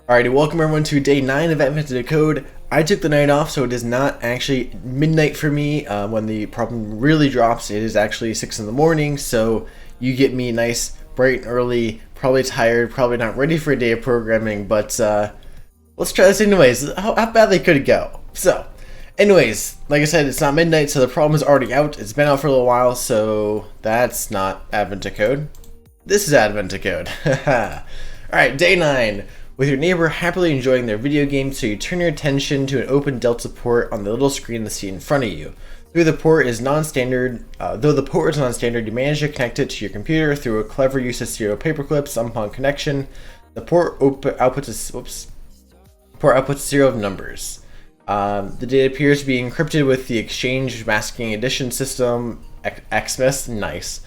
Alrighty, welcome everyone to day 9 of Advent to Decode. I took the night off, so it is not actually midnight for me. When the problem really drops, it is actually 6 in the morning, so you get me nice, bright and early, probably tired, probably not ready for a day of programming, but let's try this anyways. How badly could it go? So, anyways, like I said, it's not midnight, so the problem is already out. It's been out for a little while, so that's not Advent to Code. This is Advent to Code. Alright, day 9. With your neighbor happily enjoying their video game, so you turn your attention to an open Delta port on the little screen in the seat in front of you. Though the port is non-standard, you manage to connect it to your computer through a clever use of serial paperclips. Upon connection, the port outputs a serial of numbers. The data appears to be encrypted with the Exchange Masking Addition System, Xmas, nice.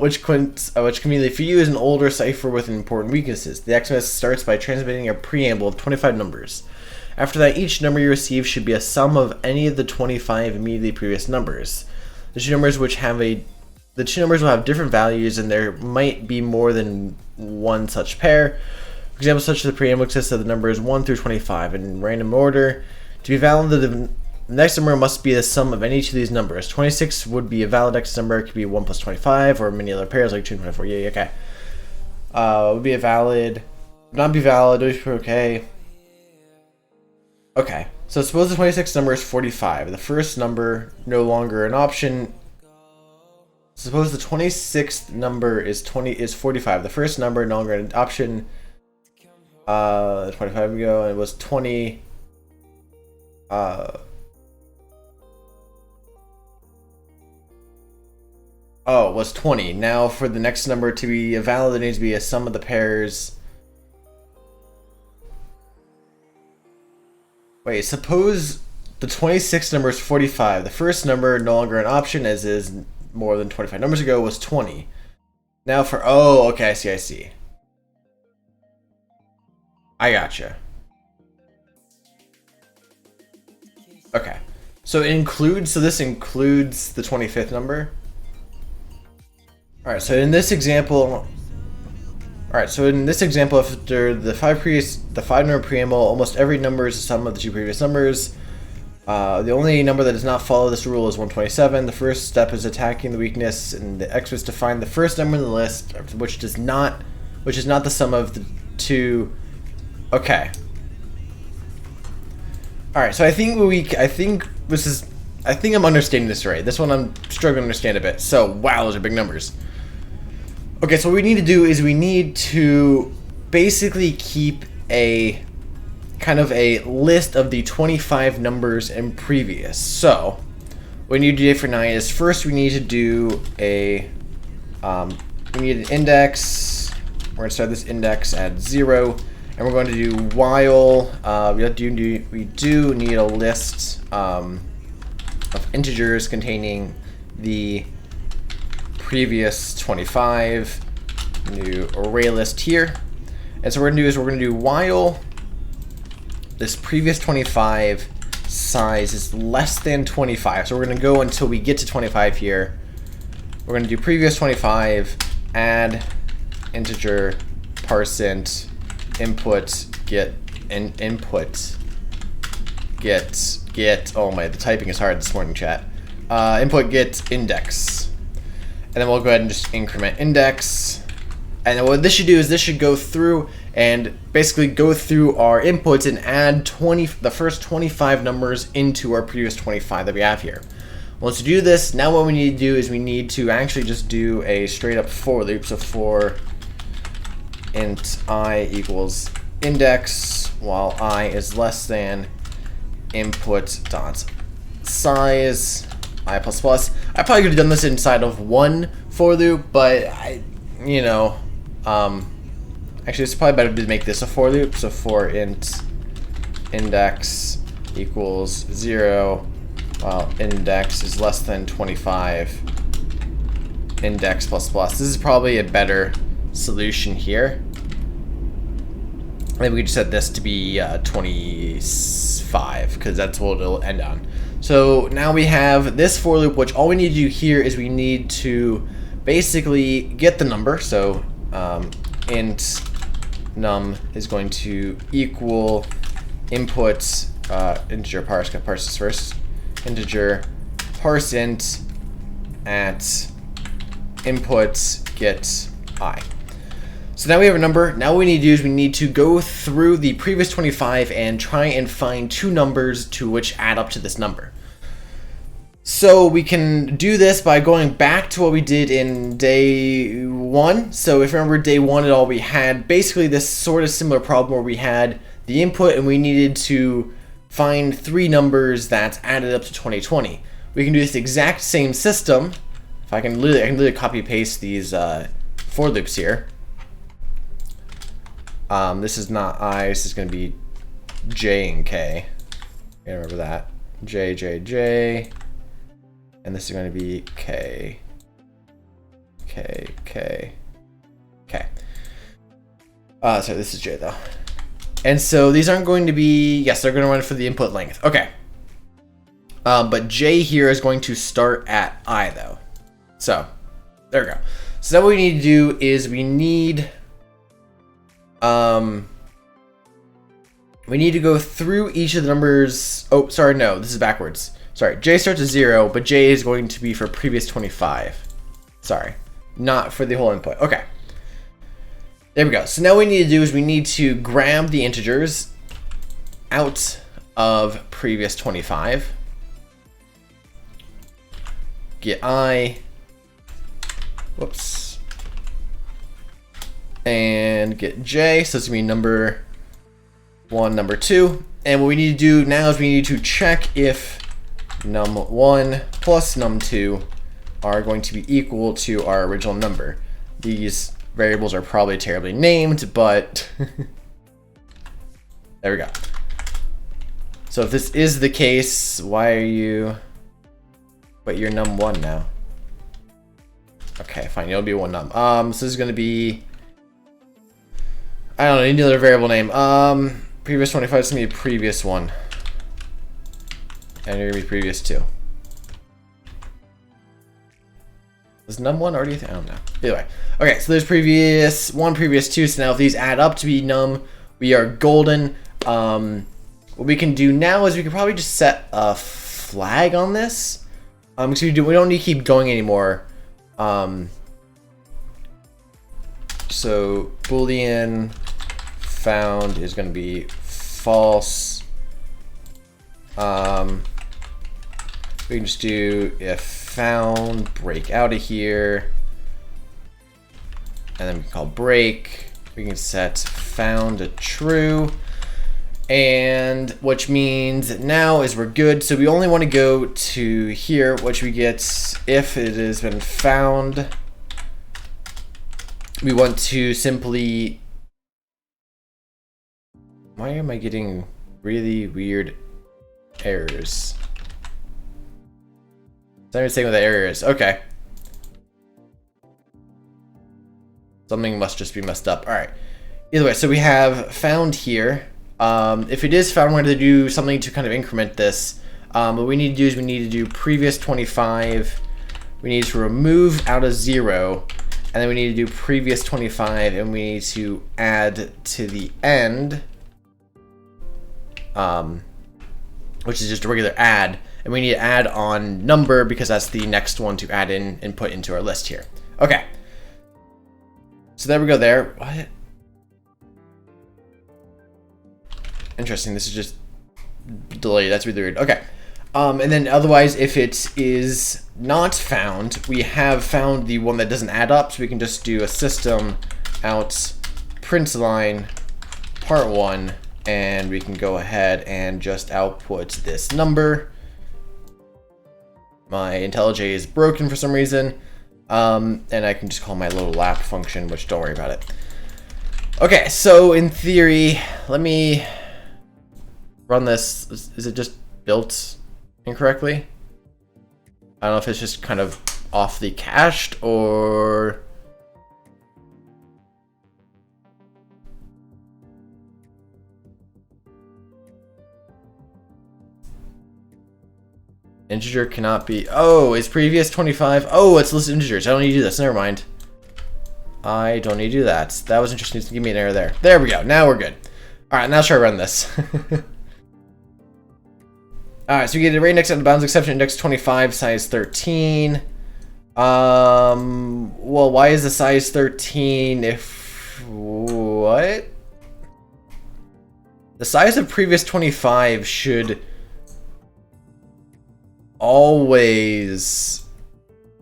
Which conveniently for you is an older cipher with important weaknesses. The Xmas starts by transmitting a preamble of 25 numbers. After that, each number you receive should be a sum of any of the 25 immediately previous numbers. The two numbers will have different values, and there might be more than one such pair. For example, such as the preamble consists of the numbers 1 through 25 in random order. To be valid, the next number must be the sum of any two of these numbers. 26 would be a valid next number. It could be 1 plus 25 or many other pairs like 2 and 24. Yeah, okay. Would be a valid, not be valid, okay. Okay, so suppose the 26th number is 45. The first number no longer an option. Suppose the 26th number is 45. The first number no longer an option. 25 ago, and it was 20. Oh, it was 20. Now for the next number to be valid, it needs to be a sum of the pairs. Wait, suppose the 26th number is 45. The first number, no longer an option, as is more than 25 numbers ago, was 20. Now for, oh, okay, I see. I gotcha. Okay. So this includes the 25th number? Alright, so in this example, after the 5 number preamble, almost every number is the sum of the two previous numbers. The only number that does not follow this rule is 127. The first step is attacking the weakness, and the X was to find the first number in the list, which is not the sum of the two. Okay. Alright, so I think I'm understanding this right. This one I'm struggling to understand a bit. So, wow, those are big numbers. Okay, so what we need to do is we need to basically keep a kind of a list of the 25 numbers in previous. So, what we need to do for 9 is first we need to do we need an index. We're going to start this index at 0. And we're going to do while, we do need a list of integers containing the previous 25, new array list here. And so what we're going to do while this previous 25 size is less than 25. So we're going to go until we get to 25 here. We're going to do previous 25, add integer %, input get oh my, the typing is hard this morning, chat. Input get index, and then we'll go ahead and just increment index. And then what this should do is this should go through and basically go through our inputs and add the first 25 numbers into our previous 25 that we have here. Once we do this, now what we need to do is we need to actually just do a straight up for loop. So for int I equals index while I is less than input dot size I plus plus. I probably could have done this inside of one for loop, but actually it's probably better to make this a for loop. So for int index equals 0 while index is less than 25 index plus plus. This is probably a better solution here. Maybe we could set this to be 25 because that's what it'll end on. So now we have this for loop, which all we need to do here is we need to basically get the number. So int num is going to equal input integer parse. Got parse this first. Integer parse int at input get I. So now we have a number. Now what we need to do is we need to go through the previous 25 and try and find two numbers to which add up to this number. So we can do this by going back to what we did in day 1. So if you remember day 1 at all, we had basically this sort of similar problem where we had the input and we needed to find 3 numbers that added up to 2020. We can do this exact same system. If I can literally copy paste these for loops here. This is not I, this is going to be J and K. You remember that. J, J, J. And this is going to be K. K, K, K. Sorry, this is J though. And so these aren't going to be, yes, they're going to run for the input length. Okay. But J here is going to start at I though. So, there we go. So now what we need to do is we need to go through each of the numbers. Oh, sorry, no, this is backwards. Sorry, J starts at 0, but J is going to be for previous 25. Sorry, not for the whole input. Okay. There we go. So now what we need to do is we need to grab the integers out of previous 25. Get I. Whoops. And get J, so it's going to be number 1, number 2. And what we need to do now is we need to check if num1 plus num2 are going to be equal to our original number. These variables are probably terribly named, but there we go. So if this is the case, why are you... Wait, you're num1 now. Okay, fine, it'll be one num. So this is going to be... I don't know, need another variable name. Previous 25 is going to be previous 1. And you're going to be previous 2. Was num1 already? I don't know. Either way. Okay, so there's previous 1, previous 2. So now if these add up to be num, we are golden. What we can do now is we can probably just set a flag on this. Because we don't need to keep going anymore. So Boolean found is going to be false. We can just do if found, break out of here, and then we can call break. We can set found to true, and which means now is we're good. So we only want to go to here, which we get if it has been found. We want to simply... Why am I getting really weird errors? It's not even saying what the error is. Okay. Something must just be messed up. Alright. Either way, so we have found here. If it is found, we're going to do something to kind of increment this. What we need to do is we need to do previous 25. We need to remove out of 0. And then we need to do previous 25, and we need to add to the end, which is just a regular add. And we need to add on number because that's the next one to add in and put into our list here. Okay. So there we go there. What? Interesting. This is just delayed. That's really weird. Okay. And then otherwise, if it is not found, we have found the one that doesn't add up, so we can just do a system out println part 1, and we can go ahead and just output this number. My IntelliJ is broken for some reason, and I can just call my little lap function, which don't worry about it. Okay, so in theory, let me run this. Is it just built incorrectly? I don't know if it's just kind of off the cached or... Integer cannot be... Oh, is previous 25... Oh, it's listed integers. I don't need to do this. Never mind. I don't need to do that. That was interesting. Just give me an error there. There we go. Now we're good. All right, now let's try to run this. All right, so we get array index out of bounds exception index 25, size 13. Well, why is the size 13 if what? The size of previous 25 should always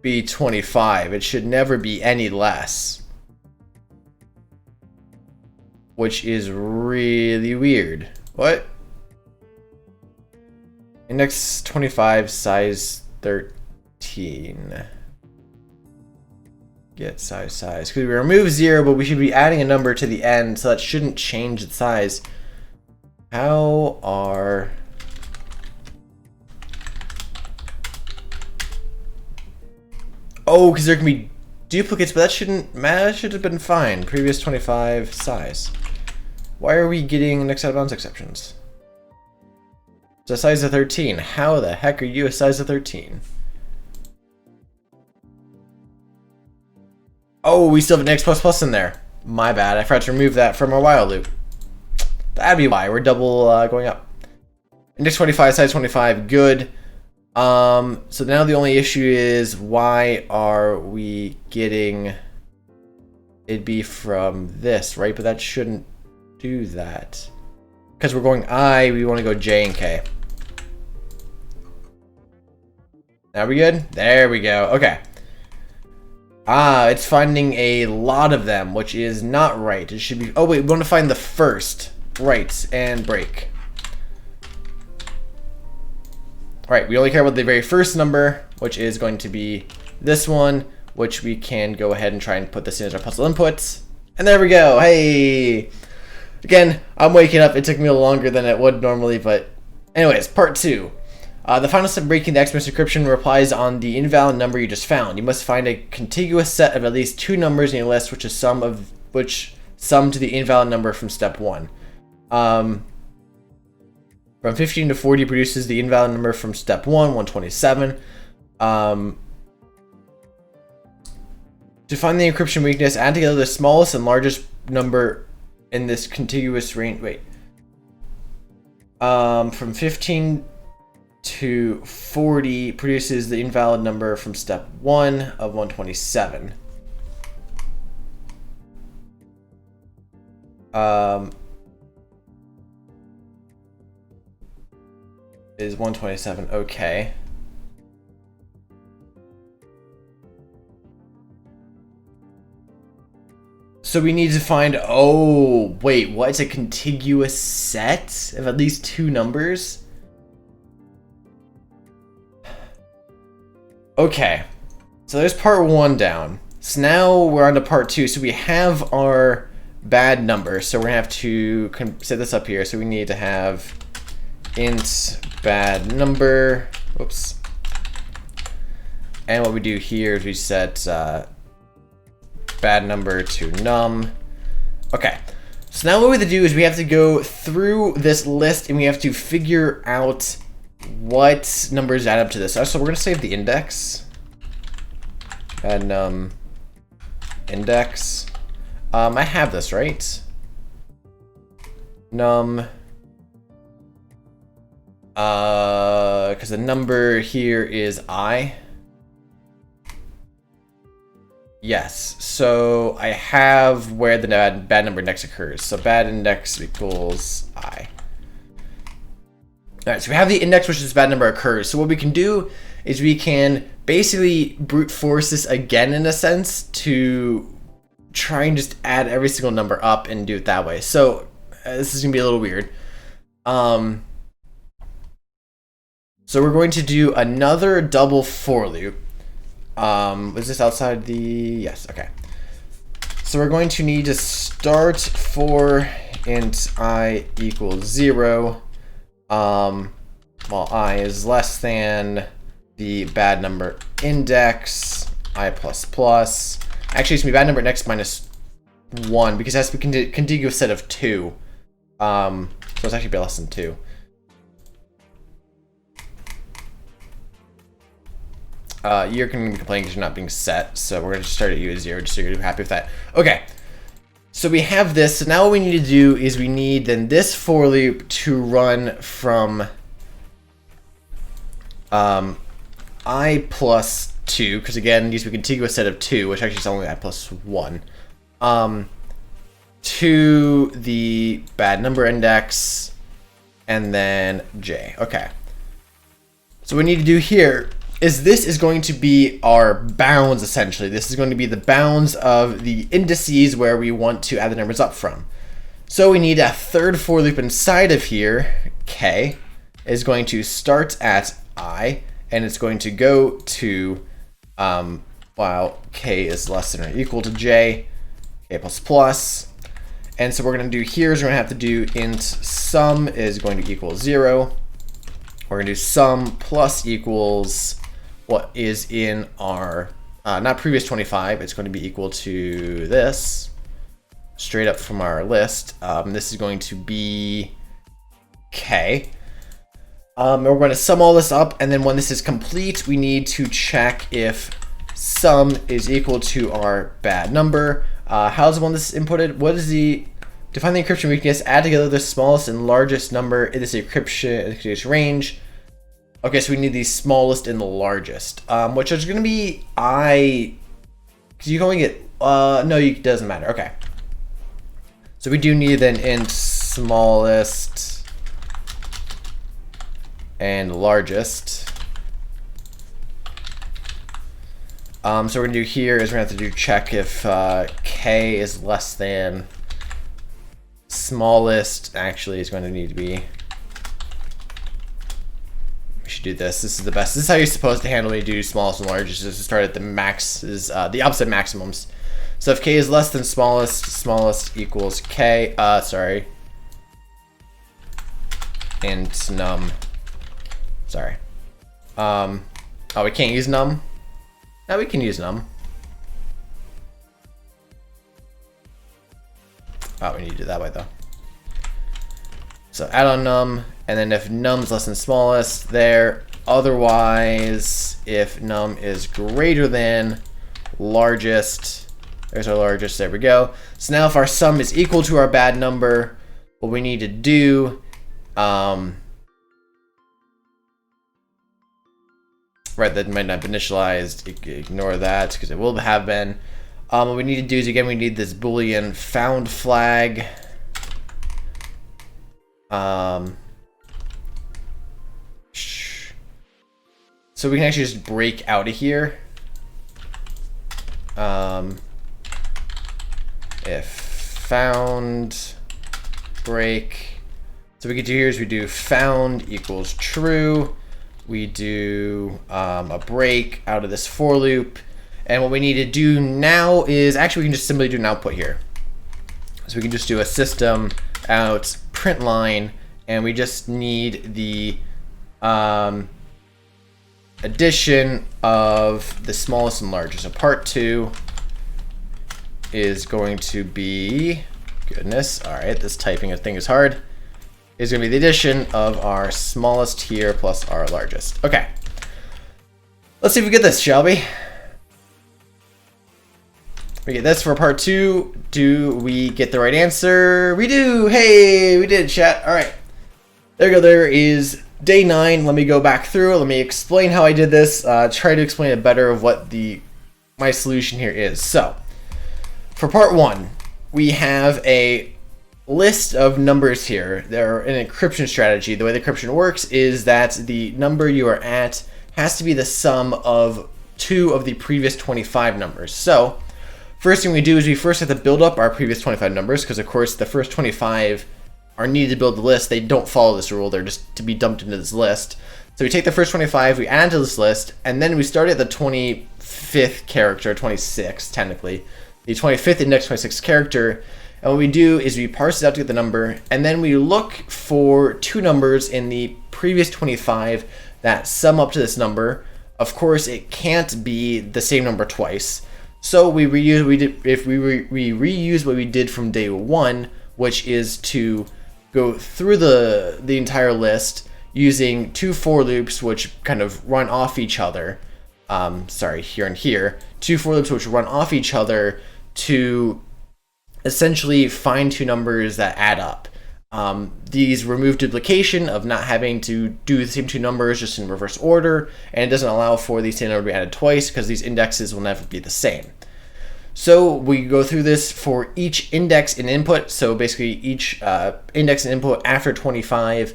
be 25. It should never be any less. Which is really weird. What? Index 25, size 13. Get size. Because we remove 0, but we should be adding a number to the end, so that shouldn't change its size. How are... Oh, because there can be duplicates, but that shouldn't matter. That should have been fine. Previous 25 size. Why are we getting index out of bounds exceptions? It's a size of 13. How the heck are you a size of 13? Oh, we still have an x++ in there. My bad. I forgot to remove that from our while loop. That'd be why. We're double going up. Index 25, size 25. Good. So now the only issue is why are we getting... It'd be from this, right? But that shouldn't do that. Because we're going I, we want to go J and K. Now we good? There we go. Okay. It's finding a lot of them, which is not right. It should be... Oh, wait. We want to find the first. Right. And break. Right. We only care about the very first number, which is going to be this one, which we can go ahead and try and put this in as our puzzle inputs. And there we go. Hey! Again, I'm waking up. It took me a little longer than it would normally, but anyways, part 2. The final step breaking the XMS encryption relies on the invalid number you just found. You must find a contiguous set of at least 2 numbers in your list, which sum to the invalid number from step 1. From 15 to 40 produces the invalid number from step 1, 127. To find the encryption weakness, add together the smallest and largest number in this contiguous range. Wait. From 15 to 40 produces the invalid number from step 1 of 127. Is 127 okay? So we need to find, oh, wait, what? It's a contiguous set of at least 2 numbers? Okay, so there's part 1 down. So now we're on to part 2. So we have our bad number. So we're gonna have to set this up here. So we need to have int bad number. Whoops. And what we do here is we set bad number to num. Okay, so now what we have to do is we have to go through this list and we have to figure out what numbers add up to this. So we're gonna save the index. Bad num index. I have this, right? Num. Because the number here is I. Yes, so I have where the bad number index occurs. So bad index equals I. Alright, so we have the index which this bad number occurs. So what we can do is we can basically brute force this again in a sense to try and just add every single number up and do it that way. So this is going to be a little weird. So we're going to do another double for loop. Was this outside the... Yes, okay. So we're going to need to start for int I equals 0. While I is less than the bad number index, I++. Actually, it's going to be bad number index minus 1, because it has to be a contiguous set of 2. So it's actually be less than 2. You're going to be complaining because you're not being set, so we're going to start at U at 0 just so you're happy with that. Okay, so we have this. So now what we need to do is we need then this for loop to run from I plus 2, because again, these are a contiguous set of 2, which actually is only I plus 1, to the bad number index, and then j. Okay. So what we need to do here is this is going to be our bounds, essentially. This is going to be the bounds of the indices where we want to add the numbers up from. So we need a third for loop inside of here. K is going to start at I, and it's going to go to while k is less than or equal to j, k plus plus. And so what we're going to do here is we're going to have to do int sum is going to equal 0. We're going to do sum plus equals what is in our, not previous 25, it's going to be equal to this, straight up from our list. This is going to be k. And we're going to sum all this up, and then when this is complete, we need to check if sum is equal to our bad number. How's when this is inputted? What is the define the encryption weakness? Add together the smallest and largest number in this encryption range. Okay, so we need the smallest and the largest, which is going to be I. Because you can only get no, it doesn't matter. Okay, so we do need then int smallest and largest. So what we're gonna do here is we're gonna have to do check if k is less than smallest. Actually, is going to need to be. We should do this. This is the best. This is how you're supposed to handle when you do smallest and largest. Is to start at the max, is the opposite maximums. So if k is less than smallest, smallest equals k. Sorry. Int num. Sorry. Oh, we can't use num? No, we can use num. Oh, we need to do it that way though. So add on num, and then if num's less than smallest, there. Otherwise, if num is greater than largest, there's our largest, there we go. So now if our sum is equal to our bad number, what we need to do, right, that might not have been initialized, ignore that because it will have been. What we need to do is, again, we need this boolean found flag. So we can actually just break out of here. If found break, so what we could do here is we do found equals true. We do a break out of this for loop. And what we need to do now is, actually we can just simply do an output here. So we can just do a system out print line, and we just need the addition of the smallest and largest. So part 2 is going to be, goodness, all right, this typing thing is hard, is going to be the addition of our smallest here plus our largest. Okay, let's see if we get this, shall we? We get this for part 2. Do we get the right answer? We do. Hey, we did, chat. All right, there you go. There is day 9. Let me go back through. Let me explain how I did this. Try to explain it better of what my solution here is. So for part 1, we have a list of numbers here. They're an encryption strategy. The way the encryption works is that the number you are at has to be the sum of 2 of the previous 25 numbers. So first thing we do is we first have to build up our previous 25 numbers, because of course the first 25 are needed to build the list. They don't follow this rule. They're just to be dumped into this list. So we take the first 25, we add to this list, and then we start at the 25th character, 26 technically, the 25th index, 26th character. And what we do is we parse it out to get the number, and then we look for 2 numbers in the previous 25 that sum up to this number. Of course, it can't be the same number twice. So we reuse we reuse what we did from day 1, which is to go through the entire list using 2 for loops which kind of run off each other. sorry, here and here, two for loops which run off each other to essentially find two numbers that add up. These remove duplication of not having to do the same two numbers just in reverse order, and it doesn't allow for these same number to be added twice because these indexes will never be the same. So we go through this for each index and input. So basically each index and input after 25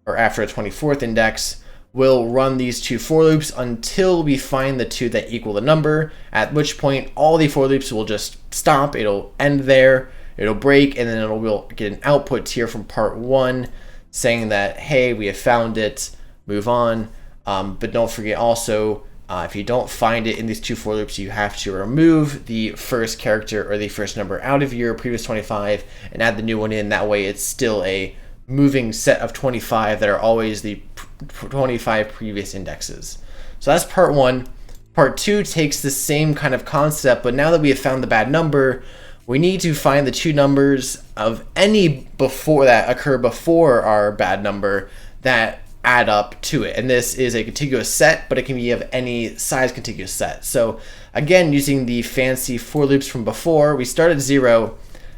or after a 24th index will run these two for loops until we find the two that equal the number, at which point all the for loops will just stop. It'll end there, it'll break, and then we'll get an output here from part 1 saying that, hey, we have found it, move on. But don't forget also, if you don't find it in these two for loops, you have to remove the first character or the first number out of your previous 25 and add the new one in. That way it's still a moving set of 25 that are always the 25 previous indexes. So that's part 1. Part 2 takes the same kind of concept, but now that we have found the bad number, we need to find the two numbers of any before that occur before our bad number that add up to it. And this is a contiguous set, but it can be of any size contiguous set. So again, using the fancy for loops from before, we start at 0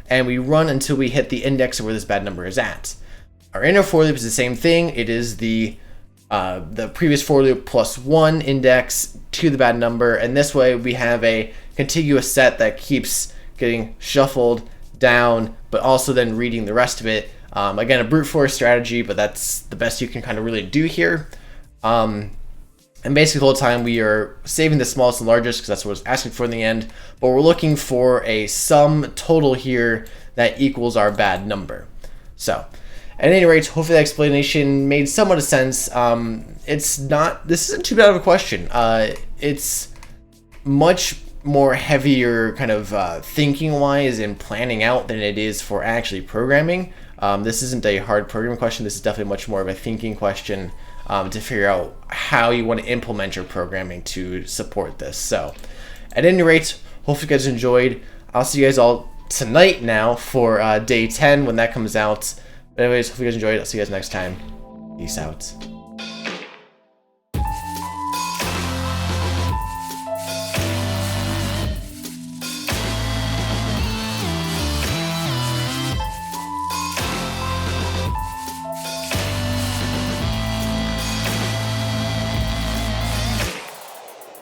and we run until we hit the index of where this bad number is at. Our inner for loop is the same thing. It is the previous for loop plus 1 index to the bad number, and this way we have a contiguous set that keeps getting shuffled down, but also then reading the rest of it. Again, a brute force strategy, but that's the best you can kind of really do here. And basically the whole time we are saving the smallest and largest because that's what it's asking for in the end, but we're looking for a sum total here that equals our bad number. So at any rate, hopefully that explanation made somewhat of sense. This isn't too bad of a question. It's much more heavier kind of thinking wise and planning out than it is for actually programming. This isn't a hard programming question. This is definitely much more of a thinking question to figure out how you want to implement your programming to support this. So at any rate, hopefully you guys enjoyed. I'll see you guys all tonight now for day 10 when that comes out. But anyways, hope you guys enjoyed. I'll see you guys next time. Peace out.